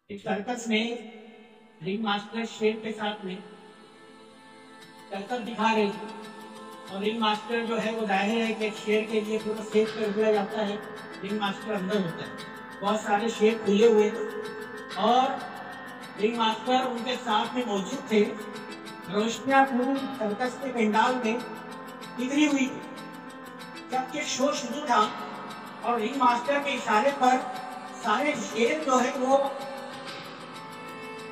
एक सर्कस में ring master शेर के साथ में सर्कस दिखा रही और रिंग मास्टर जो है वो जाहिर है कि शेर के लिए पूरा सेफ कर दिया जाता है। रिंग मास्टर अंदर होता है, बहुत सारे शेर खुले हुए और रिंग मास्टर उनके साथ में मौजूद थे। रोशनियां पूरी सर्कस के पंडाल में बिखरी हुई थी। जब ये शो शुरू था और रिंग मास्टर के इशारे पर सारे शेर जो है वो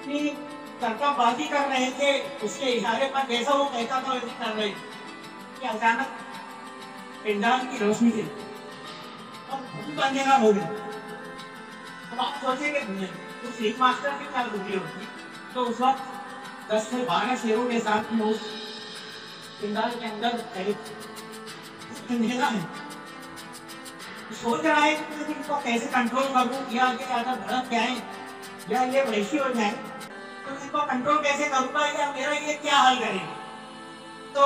अपनी तरकाबाजी कर रहे थे, उसके इशारे पर जैसा वो कहता था वैसे कर रहे थे कि अचानक पंडाल की रोशनी से और खूब अंधेरा हो गया। अब आप सोचेंगे उस रिंग मास्टर की क्या दुखी होती, तो उस वक्त 10 से 12 शेरों के साथ में उस पंडाल के अंदर अंधेरा है। सोच रहा है कि इनको कैसे कंट्रोल करूं, या आगे ज्यादा भड़क जाए या ये वैसी हो जाए, तो इनको कंट्रोल कैसे करूंगा या मेरा ये क्या हल करेंगे। तो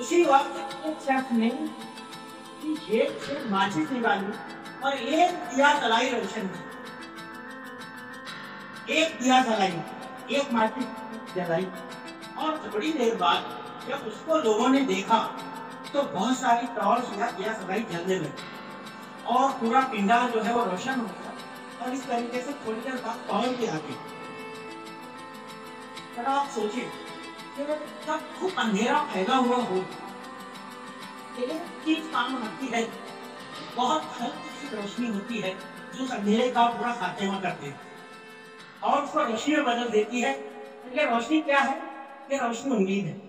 उसी वक्त एक शख्स ने जेब से माचिस निकाली और एक दिया जलाई रोशन की, एक दिया जलाई, एक माचिस जलाई। और थोड़ी देर बाद जब उसको लोगों ने देखा तो बहुत सारी टॉर्च या दिया जलाई जलने लगी और पूरा पंडाल जो है वो रोशन हो गया। और इस तरीके से थोड़ी देर बाद पावर भी आ गई। आप सोचिए जब खूब अंधेरा फैला हुआ हो, एक चीज काम आती है, बहुत हल्की सी रोशनी होती है जो उस अंधेरे का पूरा खात्मा करती है और उसको रोशनी में बदल देती है। ये रोशनी क्या है? ये रोशनी उम्मीद है।